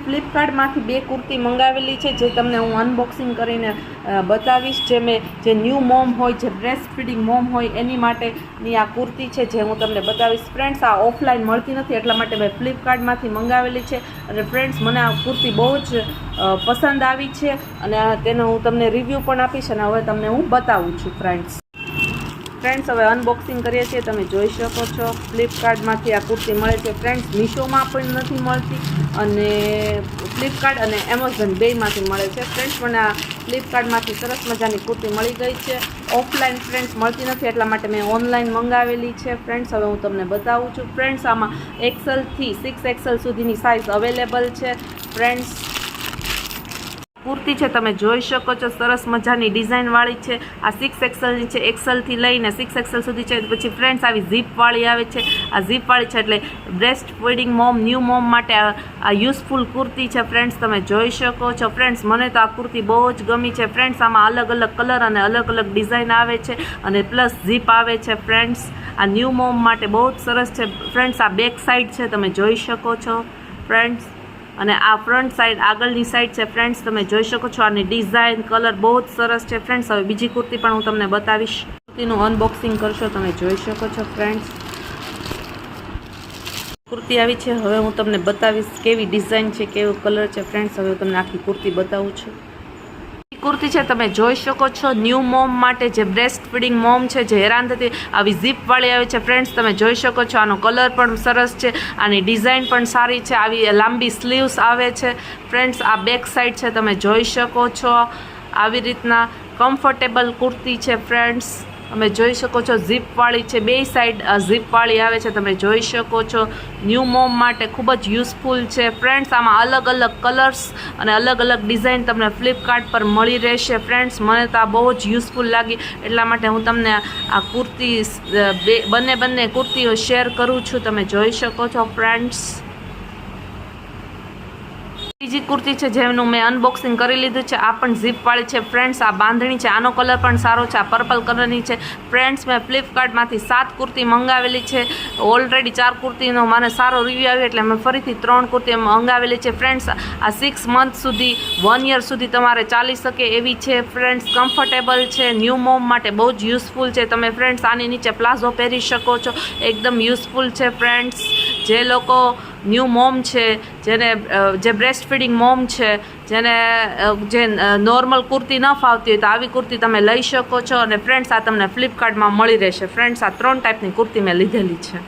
ફ્લિપકાર્ટમાંથી 2 કુર્તી મંગાવેલી છે, જે તમને હું અનબોક્સિંગ કરીને બતાવીશ. જે ન્યૂ મોમ હોય, જે બ્રેસ્ટ ફીડિંગ મોમ હોય એની માટેની આ કુર્તી છે, જે હું તમને બતાવીશ. ફ્રેન્ડ્સ, આ ઓફલાઈન મળતી નથી, એટલા માટે મેં ફ્લિપકાર્ટમાંથી મંગાવેલી છે. અને ફ્રેન્ડ્સ, મને આ કુર્તી બહુ જ પસંદ આવી છે અને તેનો હું તમને રિવ્યૂ પણ આપીશ અને હવે તમને હું બતાવું છું. ફ્રેન્ડ્સ, હવે અનબોક્સિંગ કરીએ છીએ. તમે જોઈ શકો છો ફ્લિપકાર્ટમાંથી આ કુર્તી મળે છે. ફ્રેન્ડ્સ, મીશોમાં પણ નથી મળતી અને ફ્લિપકાર્ટ અને એમેઝોન બેયમાંથી મળે છે. ફ્રેન્ડ્સ, મને આ ફ્લિપકાર્ટમાંથી સરસ મજાની કુર્તી મળી ગઈ છે. ઓફલાઈન ફ્રેન્ડ્સ મળતી નથી, એટલા માટે મેં ઓનલાઈન મંગાવેલી છે. ફ્રેન્ડ્સ, હવે હું તમને બતાવું છું. ફ્રેન્ડ્સ, આમાં XL થી 6XL સુધીની સાઇઝ અવેલેબલ છે. ફ્રેન્ડ્સ, કુર્તી છે, તમે જોઈ શકો છો સરસ મજાની ડિઝાઇનવાળી છે. આ 6XLની છે, XLથી લઈને 6XL સુધી છે. પછી ફ્રેન્ડ્સ, આવી ઝીપવાળી આવે છે. આ ઝીપવાળી છે એટલે breast feeding mom, new mom માટે આ યુઝફુલ કુર્તી છે. ફ્રેન્ડ્સ, તમે જોઈ શકો છો. ફ્રેન્ડ્સ, મને તો આ કુર્તી બહુ જ ગમી છે. ફ્રેન્ડ્સ, આમાં અલગ અલગ કલર અને અલગ અલગ ડિઝાઇન આવે છે અને પ્લસ ઝીપ આવે છે. ફ્રેન્ડ્સ, આ ન્યૂ મોમ માટે બહુ જ સરસ છે. ફ્રેન્ડ્સ, આ બેક સાઈડ છે, તમે જોઈ શકો છો. ફ્રેન્ડ્સ, અને આ ફ્રન્ટ સાઈડ, આગળની સાઈડ છે. ફ્રેન્ડ્સ, તમે જોઈ શકો છો. આની ડિઝાઇન, કલર બહુ જ સરસ છે. ફ્રેન્ડ્સ, હવે બીજી કુર્તી પણ હું તમને બતાવીશ. કુર્તીનું અનબોક્સિંગ કરશો, તમે જોઈ શકો છો. ફ્રેન્ડ્સ, કુર્તી આવી છે. હવે હું તમને બતાવીશ કેવી ડિઝાઇન છે, કેવો કલર છે. ફ્રેન્ડ્સ, હવે તમને આખી કુર્તી બતાવું છું. કુર્તી છે, તમે જોઈ શકો છો. ન્યૂ મોમ માટે, જે બ્રેસ્ટ ફીડિંગ મોમ છે, જે હેરાન થતી, આવી ઝીપવાળી આવે છે. ફ્રેન્ડ્સ, તમે જોઈ શકો છો. આનો કલર પણ સરસ છે, આની ડિઝાઇન પણ સારી છે. આવી લાંબી સ્લીવ્સ આવે છે. ફ્રેન્ડ્સ, આ બેક સાઈડ છે, તમે જોઈ શકો છો. આવી રીતના કમ્ફર્ટેબલ કુર્તી છે. ફ્રેન્ડ્સ, તમે જોઈ શકો છો. ઝીપવાળી છે, બે સાઈડ ઝીપવાળી આવે છે, તમે જોઈ શકો છો. ન્યૂ મોમ માટે ખૂબ જ યુઝફુલ છે. ફ્રેન્ડ્સ, આમાં અલગ અલગ કલર્સ અને અલગ અલગ ડિઝાઇન તમને ફ્લિપકાર્ટ પર મળી રહેશે. ફ્રેન્ડ્સ, મને તો આ બહુ જ યુઝફુલ લાગી, એટલા માટે હું તમને આ કુર્તી બંને કુર્તીઓ શેર કરું છું. તમે જોઈ શકો છો. ફ્રેન્ડ્સ, બીજી કુર્તી છે, જેનું મેં અનબોક્સિંગ કરી લીધું છે. આ પણ ઝીપવાળી છે. ફ્રેન્ડ્સ, આ બાંધણી છે. આનો કલર પણ સારો છે. આ પર્પલ કલરની છે. ફ્રેન્ડ્સ, મેં ફ્લિપકાર્ટમાંથી 7 કુર્તી મંગાવેલી છે. ઓલરેડી 4 કુર્તીનો મને સારો રિવ્યૂ આવ્યો એટલે મેં ફરીથી 3 કુર્તી મંગાવેલી છે. ફ્રેન્ડ્સ, આ 6 મંથ સુધી, 1 યર સુધી તમારે ચાલી શકે એવી છે. ફ્રેન્ડ્સ, કમ્ફર્ટેબલ છે. ન્યૂ મોમ માટે બહુ જ યુઝફુલ છે. તમે ફ્રેન્ડ્સ આની નીચે પ્લાઝો પહેરી શકો છો. એકદમ યુઝફુલ છે. ફ્રેન્ડ્સ, જે લોકો ન્યૂ મોમ છે, જે બ્રેસ્ટ ફીડિંગ મોમ છે, જે નોર્મલ કુર્તી ન ફાવતી હોય, તો આવી કુર્તી તમે લઈ શકો છો. અને ફ્રેન્ડ્સ, આ તમને ફ્લિપકાર્ટમાં મળી રહેશે. ફ્રેન્ડ્સ, આ 3 ટાઈપની કુર્તી મેં લીધેલી છે.